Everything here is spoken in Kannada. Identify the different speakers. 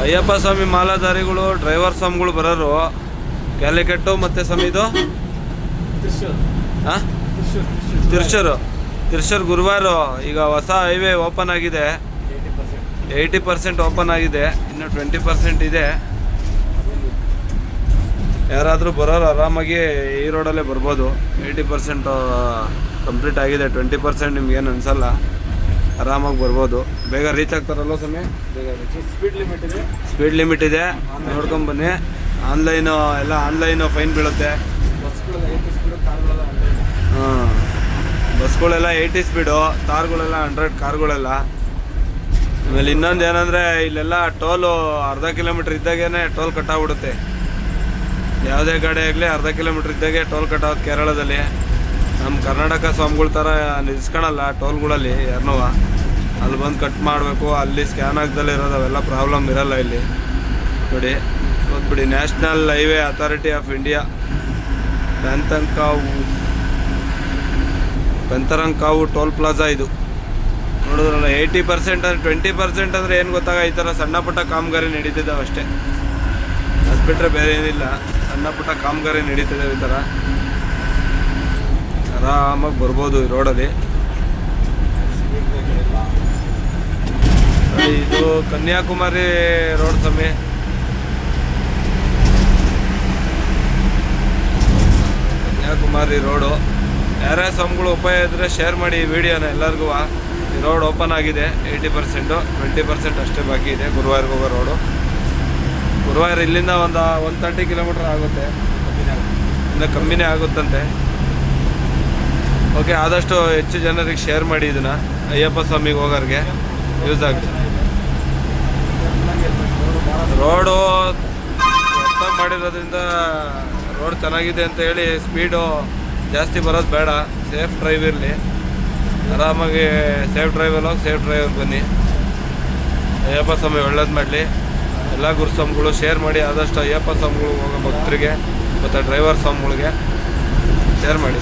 Speaker 1: ಅಯ್ಯಪ್ಪ ಸ್ವಾಮಿ ಮಾಲಾಧಾರಿಗಳು ಡ್ರೈವರ್ ಸ್ವಾಮಿಗಳು ಬರೋರು ಕ್ಯಾಲಿಕಟ್ಟು ಮತ್ತು ಸ್ವಾಮಿದು ಹಾಂ ತಿರ್ಶೂರು ಗುರುವಾರ ಈಗ ಹೊಸ ಹೈವೇ ಓಪನ್ ಆಗಿದೆ. 80% ಓಪನ್ ಆಗಿದೆ, ಇನ್ನು 20% ಇದೆ. ಯಾರಾದರೂ ಬರೋರು ಆರಾಮಾಗಿ ಈ ರೋಡಲ್ಲೇ ಬರ್ಬೋದು. 80% ಕಂಪ್ಲೀಟ್ ಆಗಿದೆ, 20% ನಿಮ್ಗೇನು ಅನಿಸಲ್ಲ, ಆರಾಮಾಗಿ ಬರ್ಬೋದು. ಬೇಗ ರೀಚ್ ಆಗ್ತಾರಲ್ಲ ಸಮಯ, ಬೇಗ ಸ್ಪೀಡ್ ಲಿಮಿಟ್ ಇದೆ ನೋಡ್ಕೊಂಬನ್ನಿ. ಆನ್ಲೈನು ಎಲ್ಲ ಆನ್ಲೈನು ಫೈನ್ ಬೀಳುತ್ತೆ. ಹಾಂ, ಬಸ್ಗಳೆಲ್ಲ 80 ಸ್ಪೀಡು, ಕಾರ್ಗಳೆಲ್ಲ 100 ಕಾರ್ಗಳೆಲ್ಲ. ಆಮೇಲೆ ಇನ್ನೊಂದು ಏನಂದರೆ ಇಲ್ಲೆಲ್ಲ ಟೋಲು ಅರ್ಧ ಕಿಲೋಮೀಟ್ರ್ ಇದ್ದಾಗೇ ಟೋಲ್ ಕಟ್ಟಾಗ್ಬಿಡುತ್ತೆ. ಯಾವುದೇ ಗಾಡಿ ಆಗಲಿ ಅರ್ಧ ಕಿಲೋಮೀಟ್ರ್ ಇದ್ದಾಗೆ ಟೋಲ್ ಕಟ್ಟಾಗೋದು ಕೇರಳದಲ್ಲಿ. ನಮ್ಮ ಕರ್ನಾಟಕ ಸ್ವಾಮಿಗಳ ಥರ ನಿಲ್ಸ್ಕೊಳಲ್ಲ ಟೋಲ್ಗಳಲ್ಲಿ ಯಾರನ್ನೂ. ಅಲ್ಲಿ ಬಂದು ಕಟ್ ಮಾಡಬೇಕು, ಅಲ್ಲಿ ಸ್ಕ್ಯಾನ್ ಆಗ್ದಲ್ಲೇ ಇರೋದು, ಅವೆಲ್ಲ ಪ್ರಾಬ್ಲಮ್ ಇರಲ್ಲ ಇಲ್ಲಿ. ನೋಡಿ ಹೋಗ್ಬಿಡಿ, national highway authority of India, Pentharankavu toll plaza ಇದು. ನೋಡಿದ್ರಲ್ಲ 80% ಅಂದರೆ 20% ಅಂದರೆ ಏನು ಗೊತ್ತಾಗ, ಈ ಥರ ಸಣ್ಣ ಪುಟ್ಟ ಕಾಮಗಾರಿ ನಡೀತಿದ್ದಾವೆ ಅಷ್ಟೇ. ಅದು ಬಿಟ್ಟರೆ ಬೇರೆ ಏನಿಲ್ಲ, ಸಣ್ಣ ಪುಟ್ಟ ಕಾಮಗಾರಿ ನಡೀತಿದ್ದಾವೆ. ಈ ಥರ ಆರಾಮಾಗಿ ಬರ್ಬೋದು ಈ ರೋಡಲ್ಲಿ. ಇದು ಕನ್ಯಾಕುಮಾರಿ ರೋಡ್ ಸಮಯ. ಕನ್ಯಾಕುಮಾರಿ ರೋಡು. ಯಾರೇ ಸ್ವಾಮಿಗಳು ಉಪಾಯ ಇದ್ದರೆ ಶೇರ್ ಮಾಡಿ ಈ ವಿಡಿಯೋನ ಎಲ್ಲರಿಗೂ. ಈ ರೋಡ್ ಓಪನ್ ಆಗಿದೆ 80%, 20% ಅಷ್ಟೇ ಬಾಕಿ ಇದೆ ಗುರುವಾರಿಗೆ ಹೋಗೋ ರೋಡು. ಗುರುವಾರ ಇಲ್ಲಿಂದ ಒಂದು 130 ಕಿಲೋಮೀಟ್ರ್ ಆಗುತ್ತೆ, ಇನ್ನು ಕಮ್ಮಿನೇ ಆಗುತ್ತಂತೆ. ಓಕೆ, ಆದಷ್ಟು ಹೆಚ್ಚು ಜನರಿಗೆ ಶೇರ್ ಮಾಡಿ ಇದನ್ನು, ಅಯ್ಯಪ್ಪ ಸ್ವಾಮಿಗೆ ಹೋಗೋರಿಗೆ ಯೂಸ್ ಆಗುತ್ತೆ. ರೋಡು ಹೊಸ ಮಾಡಿರೋದ್ರಿಂದ ರೋಡ್ ಚೆನ್ನಾಗಿದೆ ಅಂತ ಹೇಳಿ ಸ್ಪೀಡು ಜಾಸ್ತಿ ಬರೋದು ಬೇಡ. ಸೇಫ್ ಡ್ರೈವ್ ಇರಲಿ, ಆರಾಮಾಗಿ ಸೇಫ್ ಡ್ರೈವಲ್ಲಿ ಹೋಗಿ ಸೇಫ್ ಡ್ರೈವರ್ ಬನ್ನಿ. ಅಯ್ಯಪ್ಪ ಸ್ವಾಮಿ ಒಳ್ಳೇದು ಮಾಡಲಿ. ಎಲ್ಲ ಗುರುಸ್ವಾಮಿಗಳು ಶೇರ್ ಮಾಡಿ, ಆದಷ್ಟು ಅಯ್ಯಪ್ಪ ಸ್ವಾಮಿಗಳು ಹೋಗೋ ಭಕ್ತರಿಗೆ ಮತ್ತು ಡ್ರೈವರ್ ಸ್ವಾಮಿಗಳಿಗೆ ಶೇರ್ ಮಾಡಿ.